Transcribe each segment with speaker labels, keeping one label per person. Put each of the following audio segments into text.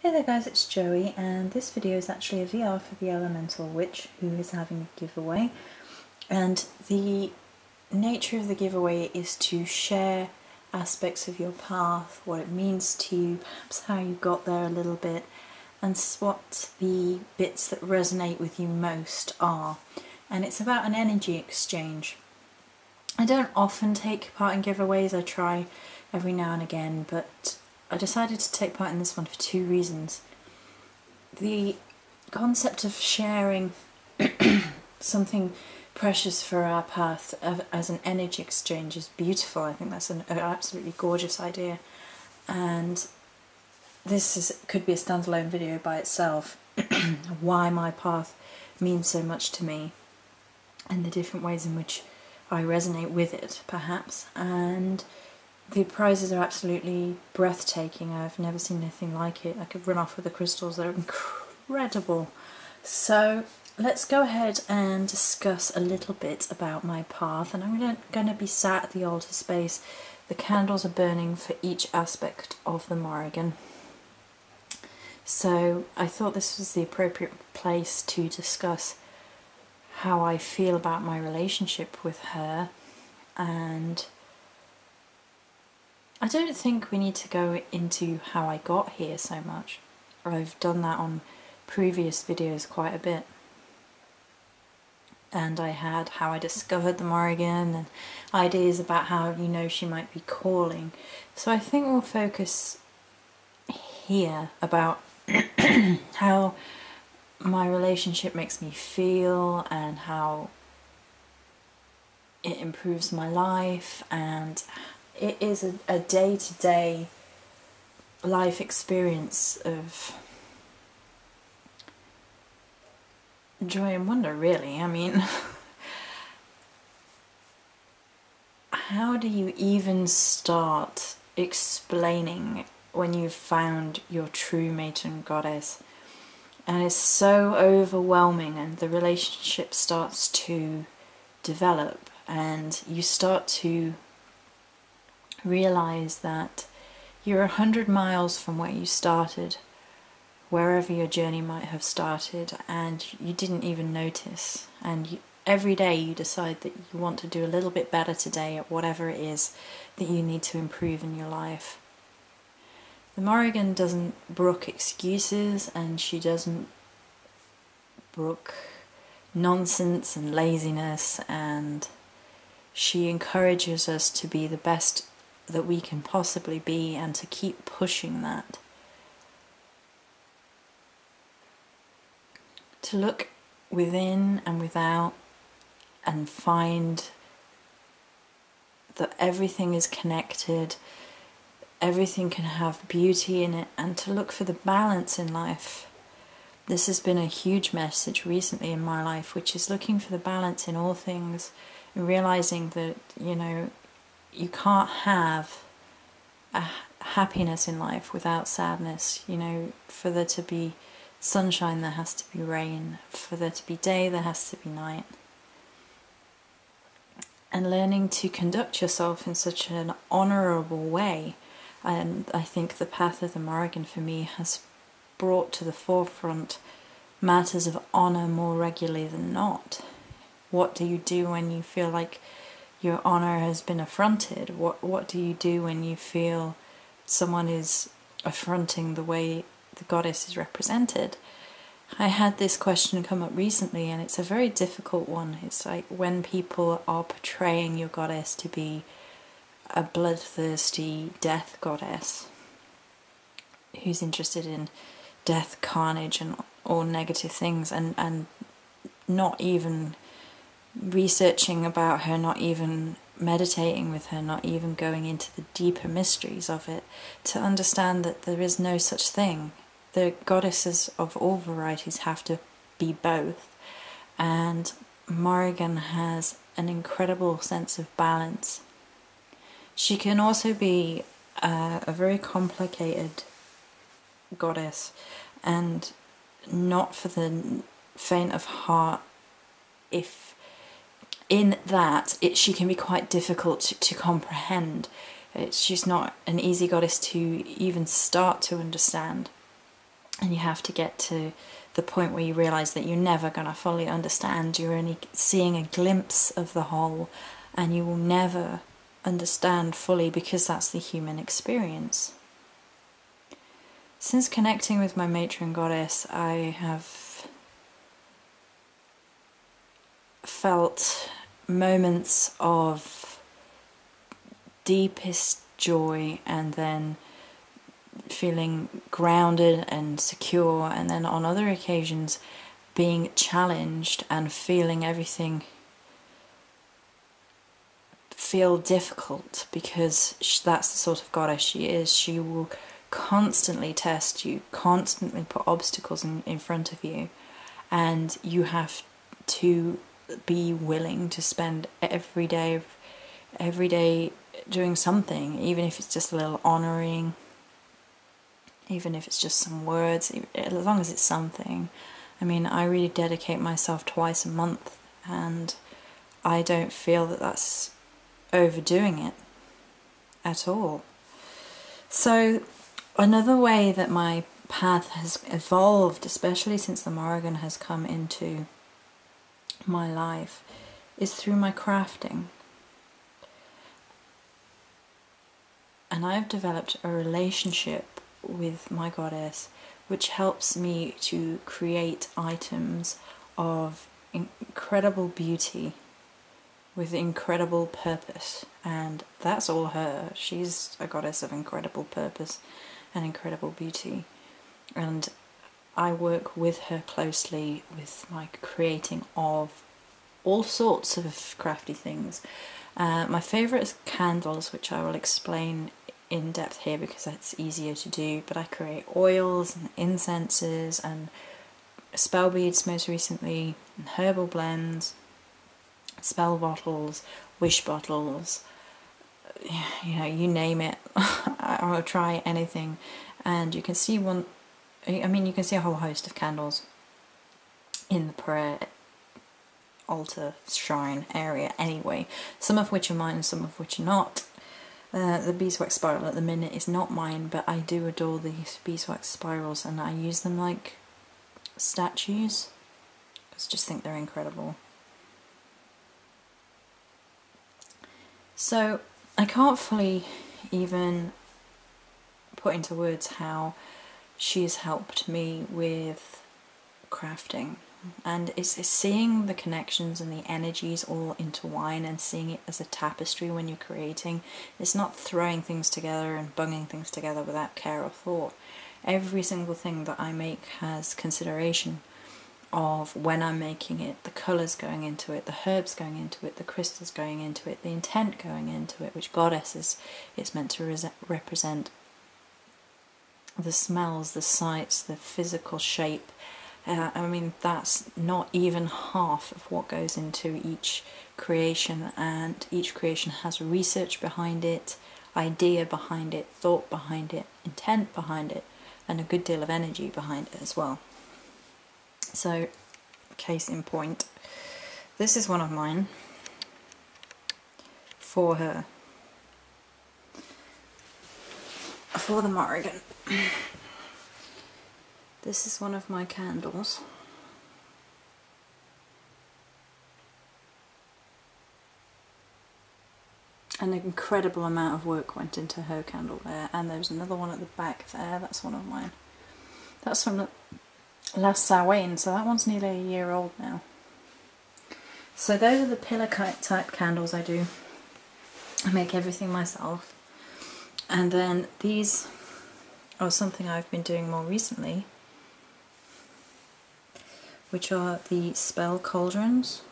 Speaker 1: Hey there guys, it's Joey, and this video is actually a VR for the Elemental Witch, who is having a giveaway. And the nature of the giveaway is to share aspects of your path, what it means to you, perhaps how you got there a little bit, and what the bits that resonate with you most are. And it's about an energy exchange. I don't often take part in giveaways, I try every now and again, but I decided to take part in this one for two reasons. The concept of sharing something precious for our path as an energy exchange is beautiful. I think that's an absolutely gorgeous idea, and this could be a standalone video by itself. Why my path means so much to me and the different ways in which I resonate with it, perhaps. And the prizes are absolutely breathtaking. I've never seen anything like it. I could run off with the crystals, they're incredible. So let's go ahead and discuss a little bit about my path. And I'm going to be sat at the altar space. The candles are burning for each aspect of the Morrigan. So I thought this was the appropriate place to discuss how I feel about my relationship with her. And I don't think we need to go into how I got here so much. I've done that on previous videos quite a bit. And I had how I discovered the Morrigan and ideas about how she might be calling. So I think we'll focus here about how my relationship makes me feel and how it improves my life, and it is a day-to-day life experience of joy and wonder, really. I mean, how do you even start explaining when you've found your true matron goddess? And it's so overwhelming, and the relationship starts to develop, and you start to realize that you're 100 miles from where you started, wherever your journey might have started, and you didn't even notice. And every day you decide that you want to do a little bit better today at whatever it is that you need to improve in your life. The Morrigan doesn't brook excuses, and she doesn't brook nonsense and laziness, and she encourages us to be the best that we can possibly be and to keep pushing that. To look within and without and find that everything is connected, everything can have beauty in it, and to look for the balance in life. This has been a huge message recently in my life, which is looking for the balance in all things, and realizing that, you can't have a happiness in life without sadness. For there to be sunshine, there has to be rain. For there to be day, there has to be night. And learning to conduct yourself in such an honourable way. And I think the path of the Morrigan for me has brought to the forefront matters of honour more regularly than not. What do you do when you feel like your honour has been affronted? What do you do when you feel someone is affronting the way the goddess is represented? I had this question come up recently, and it's a very difficult one. It's like when people are portraying your goddess to be a bloodthirsty death goddess who's interested in death, carnage, and all negative things, and not even researching about her, not even meditating with her, not even going into the deeper mysteries of it, to understand that there is no such thing. The goddesses of all varieties have to be both, and Morrigan has an incredible sense of balance. She can also be a very complicated goddess, and not for the faint of heart, if in that she can be quite difficult to comprehend. She's not an easy goddess to even start to understand. And you have to get to the point where you realize that you're never going to fully understand. You're only seeing a glimpse of the whole, and you will never understand fully, because that's the human experience. Since connecting with my matron goddess, I have felt moments of deepest joy, and then feeling grounded and secure, and then on other occasions being challenged and feeling everything feel difficult, because that's the sort of goddess she is. She will constantly test you, constantly put obstacles in front of you, and you have to be willing to spend every day doing something, even if it's just a little honouring, even if it's just some words, as long as it's something. I mean, I really dedicate myself twice a month, and I don't feel that that's overdoing it at all. So another way that my path has evolved, especially since the Morrigan has come into my life, is through my crafting. And I've developed a relationship with my goddess which helps me to create items of incredible beauty with incredible purpose. And that's all her. She's a goddess of incredible purpose and incredible beauty. And I work with her closely with my creating of all sorts of crafty things. My favourite is candles, which I will explain in depth here because that's easier to do, but I create oils and incenses and spell beads most recently, and herbal blends, spell bottles, wish bottles, you know, you name it. I'll try anything. And you can see you can see a whole host of candles in the prayer altar shrine area anyway, some of which are mine and some of which are not. The beeswax spiral at the minute is not mine, but I do adore these beeswax spirals, and I use them like statues because I just think they're incredible. So I can't fully even put into words how she's helped me with crafting. And it's seeing the connections and the energies all intertwine and seeing it as a tapestry when you're creating. It's not throwing things together and bunging things together without care or thought. Every single thing that I make has consideration of when I'm making it, the colours going into it, the herbs going into it, the crystals going into it, the intent going into it, which goddess is meant to represent. The smells, the sights, the physical shape. I mean, that's not even half of what goes into each creation, and each creation has research behind it, idea behind it, thought behind it, intent behind it, and a good deal of energy behind it as well. So, case in point, this is one of mine for her, for the Morrigan. This is one of my candles. An incredible amount of work went into her candle there, and there's another one at the back there, that's one of mine. That's from the last Samhain, so that one's nearly a year old now. So those are the pillar type candles I do. I make everything myself. And then these are something I've been doing more recently, which are the spell cauldrons.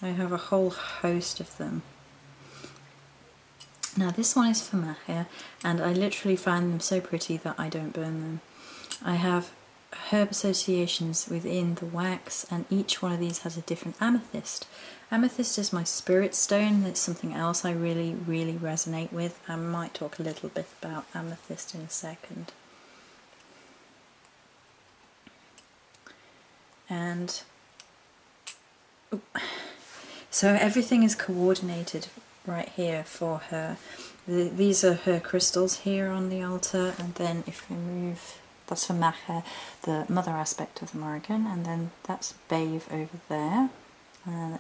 Speaker 1: I have a whole host of them. Now this one is for Mahia, and I literally find them so pretty that I don't burn them. I have herb associations within the wax, and each one of these has a different amethyst. Amethyst is my spirit stone. It's something else I really, really resonate with. I might talk a little bit about amethyst in a second. And so everything is coordinated right here for her. These are her crystals here on the altar, and then if we move That's for Maher, the mother aspect of the Morrigan, and then that's Bave over there, and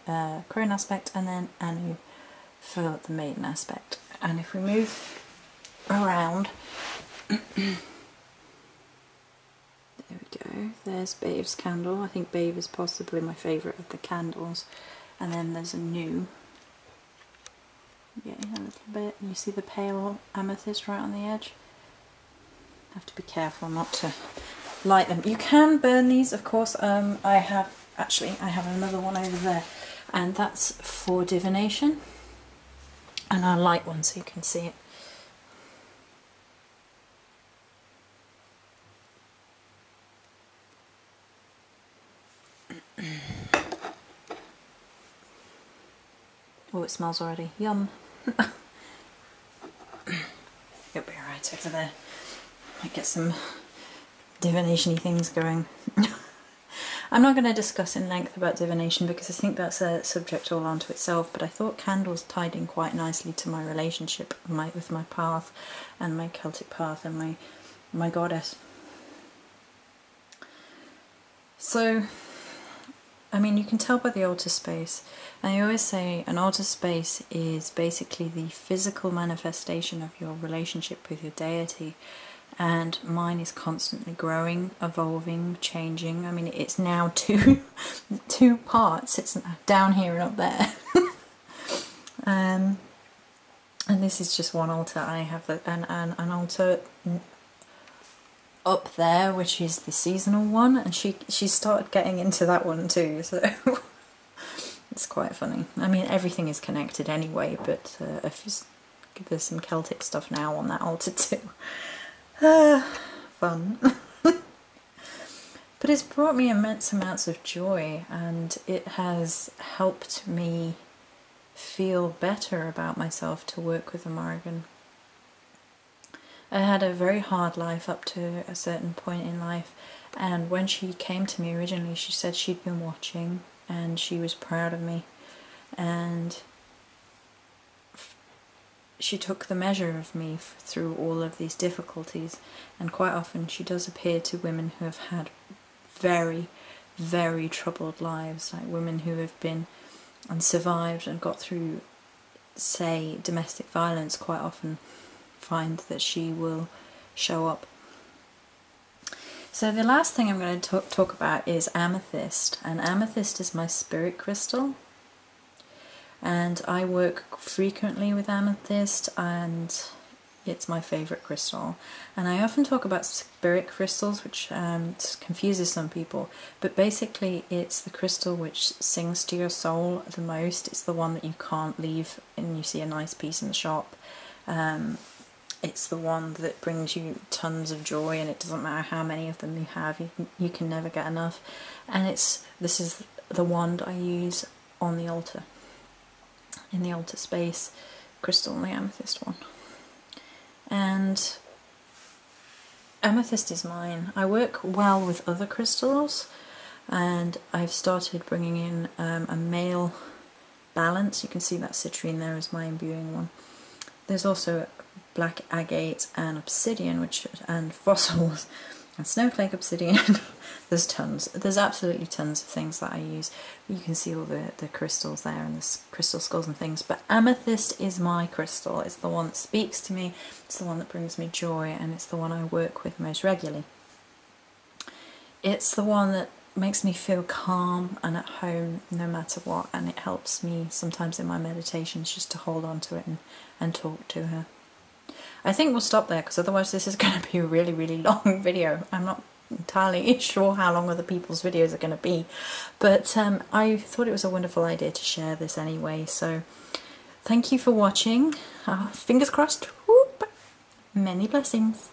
Speaker 1: crone aspect, and then Anu for the maiden aspect. And if we move around, there we go, there's Bave's candle. I think Bave is possibly my favourite of the candles. And then there's a new, getting a little bit, and you see the pale amethyst right on the edge. Have to be careful not to light them. You can burn these, of course. I have another one over there, and that's for divination. And I'll light one so you can see it. Oh, it smells already. Yum. It'll be alright over there. Might get some divination-y things going. I'm not going to discuss in length about divination because I think that's a subject all onto itself, but I thought candles tied in quite nicely to my relationship with my path and my Celtic path and my goddess. So, I mean, you can tell by the altar space. I always say an altar space is basically the physical manifestation of your relationship with your deity, and mine is constantly growing, evolving, changing. I mean, it's now two parts. It's down here and up there. And this is just one altar. I have an altar up there, which is the seasonal one, and she started getting into that one too, so it's quite funny. I mean, everything is connected anyway, but there's some Celtic stuff now on that altar too. Fun. But it's brought me immense amounts of joy, and it has helped me feel better about myself to work with the Morrigan. I had a very hard life up to a certain point in life, and when she came to me originally, she said she'd been watching and she was proud of me, and she took the measure of me through all of these difficulties. And quite often she does appear to women who have had very, very troubled lives, like women who have been and survived and got through, say, domestic violence. Quite often find that she will show up. So the last thing I'm going to talk about is amethyst, and amethyst is my spirit crystal, and I work frequently with amethyst, and it's my favourite crystal. And I often talk about spirit crystals, which confuses some people, but basically it's the crystal which sings to your soul the most. It's the one that you can't leave and you see a nice piece in the shop. It's the one that brings you tons of joy, and it doesn't matter how many of them you have, you can never get enough. And this is the wand I use on the altar, in the altar space, crystal and the amethyst one. And amethyst is mine. I work well with other crystals, and I've started bringing in a male balance. You can see that citrine there is my imbuing one. There's also black agate and obsidian, and fossils and snowflake obsidian. There's tons. There's absolutely tons of things that I use. You can see all the crystals there and the crystal skulls and things. But amethyst is my crystal. It's the one that speaks to me. It's the one that brings me joy, and it's the one I work with most regularly. It's the one that makes me feel calm and at home no matter what, and it helps me sometimes in my meditations just to hold on to it and talk to her. I think we'll stop there, because otherwise this is going to be a really, really long video. I'm not entirely sure how long other people's videos are going to be, but I thought it was a wonderful idea to share this anyway. So thank you for watching. Fingers crossed. Whoop. Many blessings.